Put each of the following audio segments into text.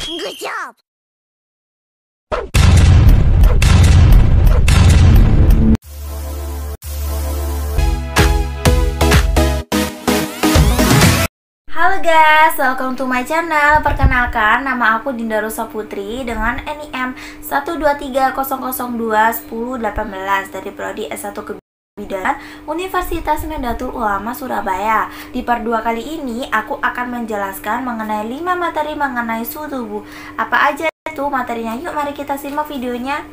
Good job! Halo guys, welcome to my channel. Perkenalkan, nama aku Dinda Rosa Putri dengan NIM 1230021010818 dari Prodi S1 Kebidanan Universitas Nahdlatul Ulama Surabaya. Di part 2 kali ini, aku akan menjelaskan mengenai 5 materi mengenai suhu tubuh. Apa aja itu materinya? Yuk mari kita simak videonya.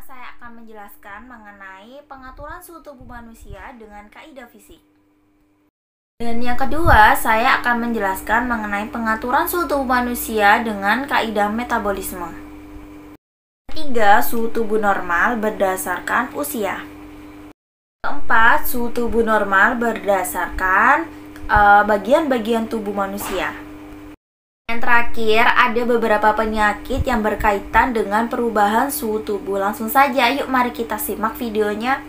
Saya akan menjelaskan mengenai pengaturan suhu tubuh manusia dengan kaidah fisik. Dan yang kedua, saya akan menjelaskan mengenai pengaturan suhu tubuh manusia dengan kaidah metabolisme. Ketiga, suhu tubuh normal berdasarkan usia. Keempat, suhu tubuh normal berdasarkan bagian-bagian tubuh manusia. Yang terakhir, ada beberapa penyakit yang berkaitan dengan perubahan suhu tubuh. Langsung saja, yuk mari kita simak videonya.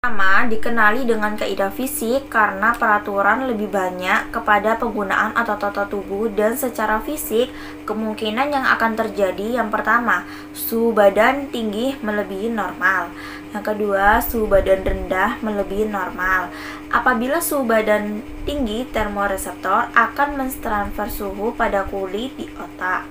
Pertama, dikenali dengan kaidah fisik karena peraturan lebih banyak kepada penggunaan otot-otot tubuh dan secara fisik kemungkinan yang akan terjadi yang pertama, suhu badan tinggi melebihi normal. Yang kedua, suhu badan rendah melebihi normal. Apabila suhu badan tinggi, termoreseptor akan mentransfer suhu pada kulit di otak.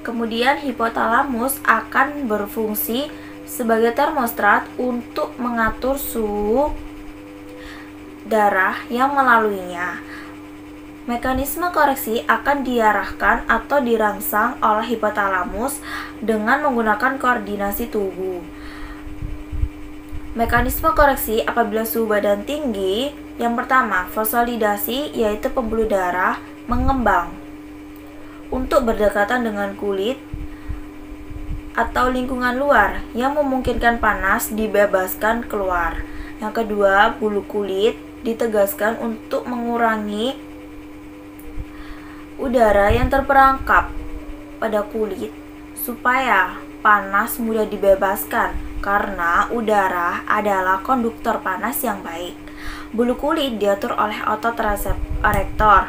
Kemudian hipotalamus akan berfungsi sebagai termostat untuk mengatur suhu darah yang melaluinya. Mekanisme koreksi akan diarahkan atau dirangsang oleh hipotalamus dengan menggunakan koordinasi tubuh. Mekanisme koreksi apabila suhu badan tinggi, yang pertama, vasolidasi, yaitu pembuluh darah mengembang untuk berdekatan dengan kulit atau lingkungan luar yang memungkinkan panas dibebaskan keluar. Yang kedua, bulu kulit ditegaskan untuk mengurangi udara yang terperangkap pada kulit supaya panas mudah dibebaskan karena udara adalah konduktor panas yang baik. Bulu kulit diatur oleh otot reseptor.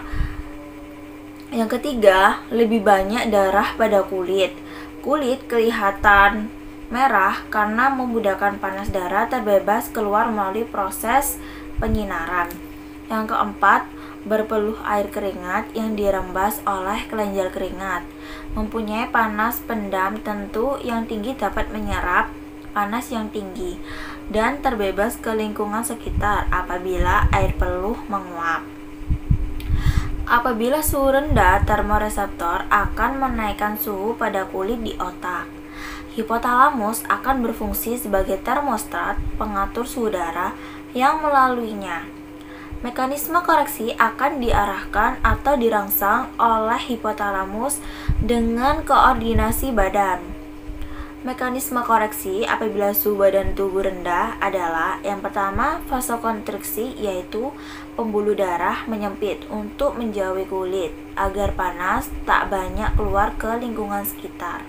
Yang ketiga, lebih banyak darah pada kulit. Kulit kelihatan merah karena memudahkan panas darah terbebas keluar melalui proses penyinaran. Yang keempat, berpeluh air keringat yang dirembas oleh kelenjar keringat. Mempunyai panas pendam tentu yang tinggi dapat menyerap panas yang tinggi dan terbebas ke lingkungan sekitar apabila air peluh menguap. Apabila suhu rendah, termoreseptor akan menaikkan suhu pada kulit di otak. Hipotalamus akan berfungsi sebagai termostat pengatur suhu darah yang melaluinya. Mekanisme koreksi akan diarahkan atau dirangsang oleh hipotalamus dengan koordinasi badan. Mekanisme koreksi apabila suhu badan tubuh rendah adalah yang pertama, vasokonstriksi, yaitu pembuluh darah menyempit untuk menjauhi kulit agar panas tak banyak keluar ke lingkungan sekitar.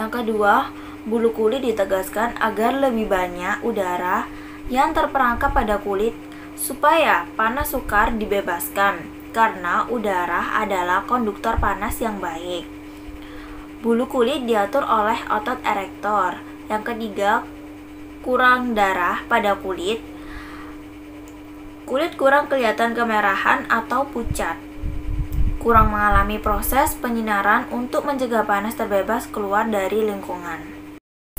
Yang kedua, bulu kulit ditegaskan agar lebih banyak udara yang terperangkap pada kulit supaya panas sukar dibebaskan karena udara adalah konduktor panas yang baik. Bulu kulit diatur oleh otot erektor. Yang ketiga, kurang darah pada kulit. Kulit kurang kelihatan kemerahan atau pucat. Kurang mengalami proses penyinaran untuk mencegah panas terbebas keluar dari lingkungan.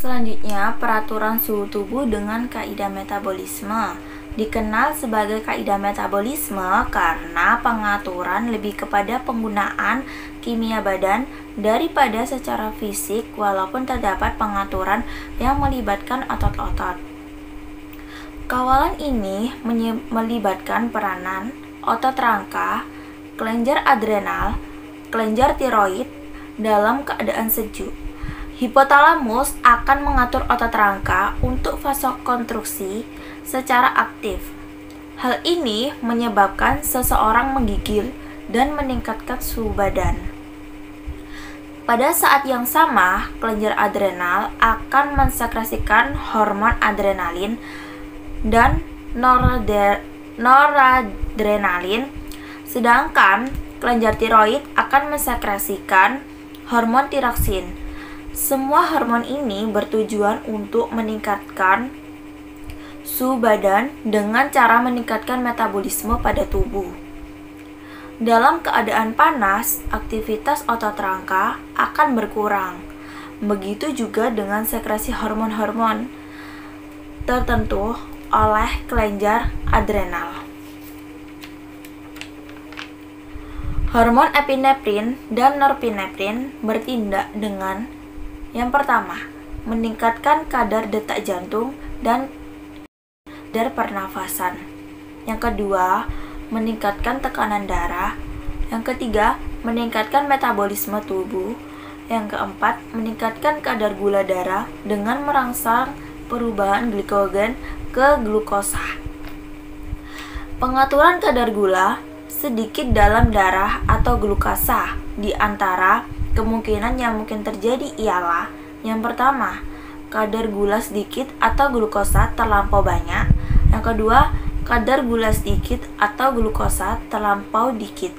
Selanjutnya, peraturan suhu tubuh dengan kaidah metabolisme. Dikenal sebagai kaidah metabolisme karena pengaturan lebih kepada penggunaan kimia badan daripada secara fisik, walaupun terdapat pengaturan yang melibatkan otot-otot. Kawalan ini melibatkan peranan otot rangka, kelenjar adrenal, kelenjar tiroid dalam keadaan sejuk. Hipotalamus akan mengatur otot rangka untuk vasokonstruksi secara aktif. Hal ini menyebabkan seseorang menggigil dan meningkatkan suhu badan. Pada saat yang sama, kelenjar adrenal akan mensekresikan hormon adrenalin dan noradrenalin, sedangkan kelenjar tiroid akan mensekresikan hormon tiraksin. Semua hormon ini bertujuan untuk meningkatkan suhu badan dengan cara meningkatkan metabolisme pada tubuh. Dalam keadaan panas, aktivitas otot rangka akan berkurang. Begitu juga dengan sekresi hormon-hormon tertentu oleh kelenjar adrenal. Hormon epinefrin dan norepinefrin bertindak dengan yang pertama, meningkatkan kadar detak jantung dan kadar pernafasan. Yang kedua, meningkatkan tekanan darah. Yang ketiga, meningkatkan metabolisme tubuh. Yang keempat, meningkatkan kadar gula darah dengan merangsang perubahan glikogen ke glukosa. Pengaturan kadar gula sedikit dalam darah atau glukasa di antara kemungkinan yang mungkin terjadi ialah yang pertama, kadar gula sedikit atau glukosa terlampau banyak. Yang kedua, kadar gula sedikit atau glukosa terlampau dikit.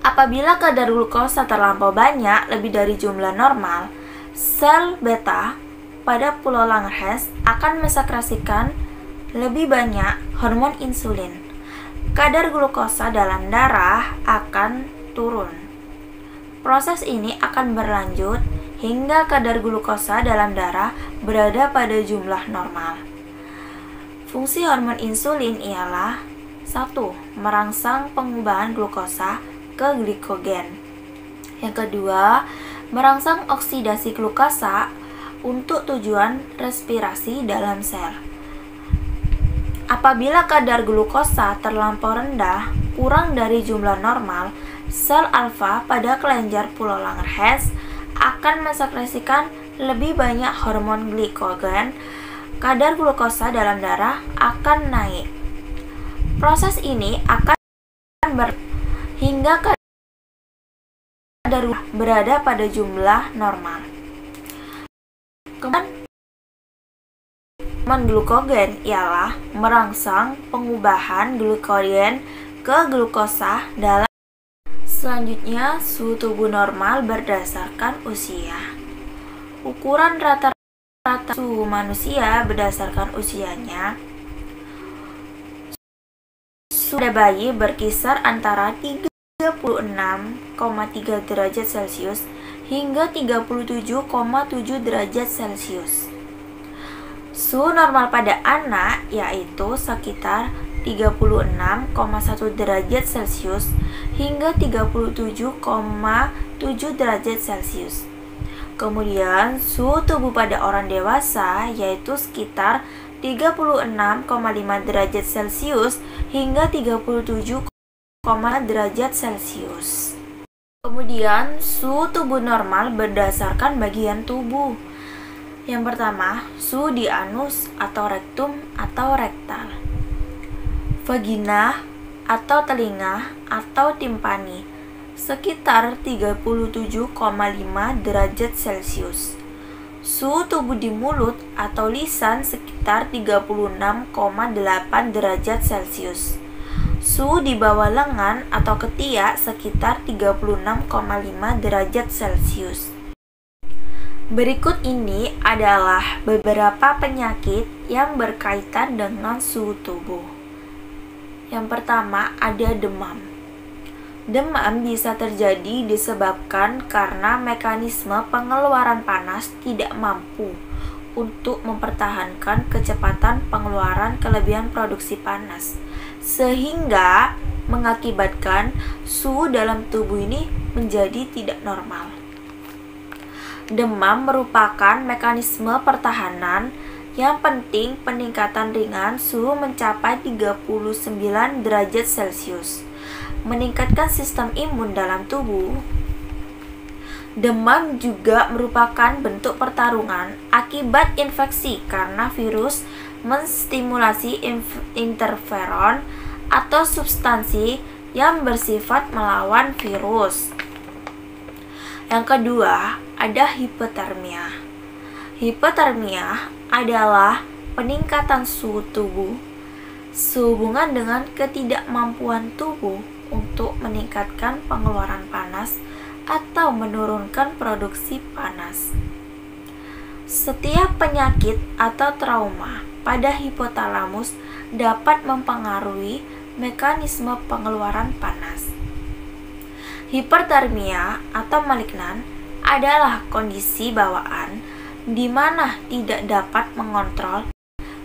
Apabila kadar glukosa terlampau banyak lebih dari jumlah normal, sel beta pada pulau Langerhans akan mensekresikan lebih banyak hormon insulin. Kadar glukosa dalam darah akan turun. Proses ini akan berlanjut hingga kadar glukosa dalam darah berada pada jumlah normal. Fungsi hormon insulin ialah 1. Merangsang pengubahan glukosa ke glikogen. Yang kedua, merangsang oksidasi glukosa untuk tujuan respirasi dalam sel. Apabila kadar glukosa terlampau rendah, kurang dari jumlah normal, sel alfa pada kelenjar pulau Langerhans akan mensekresikan lebih banyak hormon glikogen. Kadar glukosa dalam darah akan naik. Proses ini akan hingga kadar berada pada jumlah normal. Kemudian hormon glukogen ialah merangsang pengubahan glikogen ke glukosa dalam. Selanjutnya, suhu tubuh normal berdasarkan usia. Ukuran rata-rata suhu manusia berdasarkan usianya. Suhu bayi berkisar antara 36,3 derajat Celcius hingga 37,7 derajat Celcius. Suhu normal pada anak yaitu sekitar 36,1 derajat Celcius hingga 37,7 derajat Celcius. Kemudian suhu tubuh pada orang dewasa yaitu sekitar 36,5 derajat Celcius hingga 37,5 derajat Celcius. Kemudian suhu tubuh normal berdasarkan bagian tubuh. Yang pertama, suhu di anus atau rektum atau rektal, vagina atau telinga atau timpani sekitar 37,5 derajat Celcius. Suhu tubuh di mulut atau lisan sekitar 36,8 derajat Celcius. Suhu di bawah lengan atau ketiak sekitar 36,5 derajat Celcius. Berikut ini adalah beberapa penyakit yang berkaitan dengan suhu tubuh. Yang pertama ada demam. Demam bisa terjadi disebabkan karena mekanisme pengeluaran panas tidak mampu untuk mempertahankan kecepatan pengeluaran kelebihan produksi panas, sehingga mengakibatkan suhu dalam tubuh ini menjadi tidak normal. Demam merupakan mekanisme pertahanan yang penting. Peningkatan ringan suhu mencapai 39 derajat Celcius, meningkatkan sistem imun dalam tubuh. Demam juga merupakan bentuk pertarungan akibat infeksi karena virus menstimulasi interferon atau substansi yang bersifat melawan virus. Yang kedua, ada hipotermia. Hipotermia adalah peningkatan suhu tubuh sehubungan dengan ketidakmampuan tubuh untuk meningkatkan pengeluaran panas atau menurunkan produksi panas. Setiap penyakit atau trauma pada hipotalamus dapat mempengaruhi mekanisme pengeluaran panas. Hipertermia atau malignan adalah kondisi bawaan di mana tidak dapat mengontrol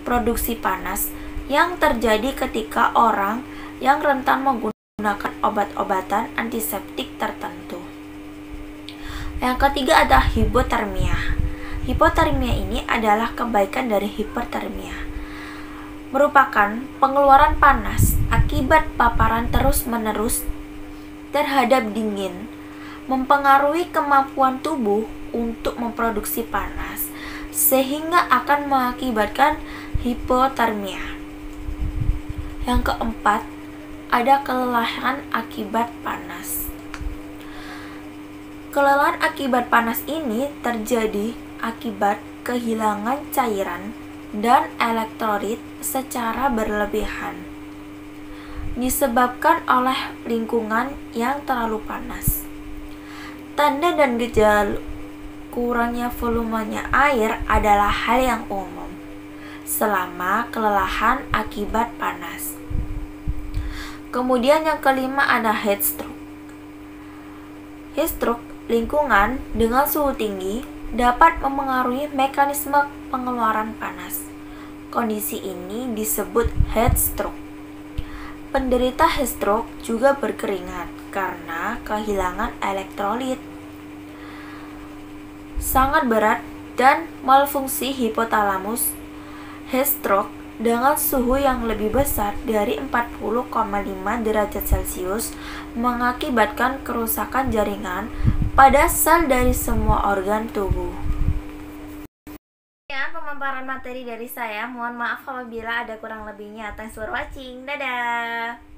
produksi panas yang terjadi ketika orang yang rentan menggunakan obat-obatan antiseptik tertentu. Yang ketiga adalah hipotermia. Hipotermia ini adalah kebaikan dari hipertermia, merupakan pengeluaran panas akibat paparan terus-menerus terhadap dingin, mempengaruhi kemampuan tubuh untuk memproduksi panas, sehingga akan mengakibatkan hipotermia. Yang keempat, ada kelelahan akibat panas. Kelelahan akibat panas ini terjadi akibat kehilangan cairan dan elektrolit secara berlebihan, disebabkan oleh lingkungan yang terlalu panas. Tanda dan gejala kurangnya volumenya air adalah hal yang umum selama kelelahan akibat panas. Kemudian yang kelima ada heat stroke. Heat stroke lingkungan dengan suhu tinggi dapat mempengaruhi mekanisme pengeluaran panas. Kondisi ini disebut heat stroke. Penderita heat stroke juga berkeringat karena kehilangan elektrolit sangat berat dan malfungsi hipotalamus. Heat stroke dengan suhu yang lebih besar dari 40,5 derajat Celcius mengakibatkan kerusakan jaringan pada sel dari semua organ tubuh. Ya, pemaparan materi dari saya. Mohon maaf apabila ada kurang lebihnya. Thanks for watching. Dadah.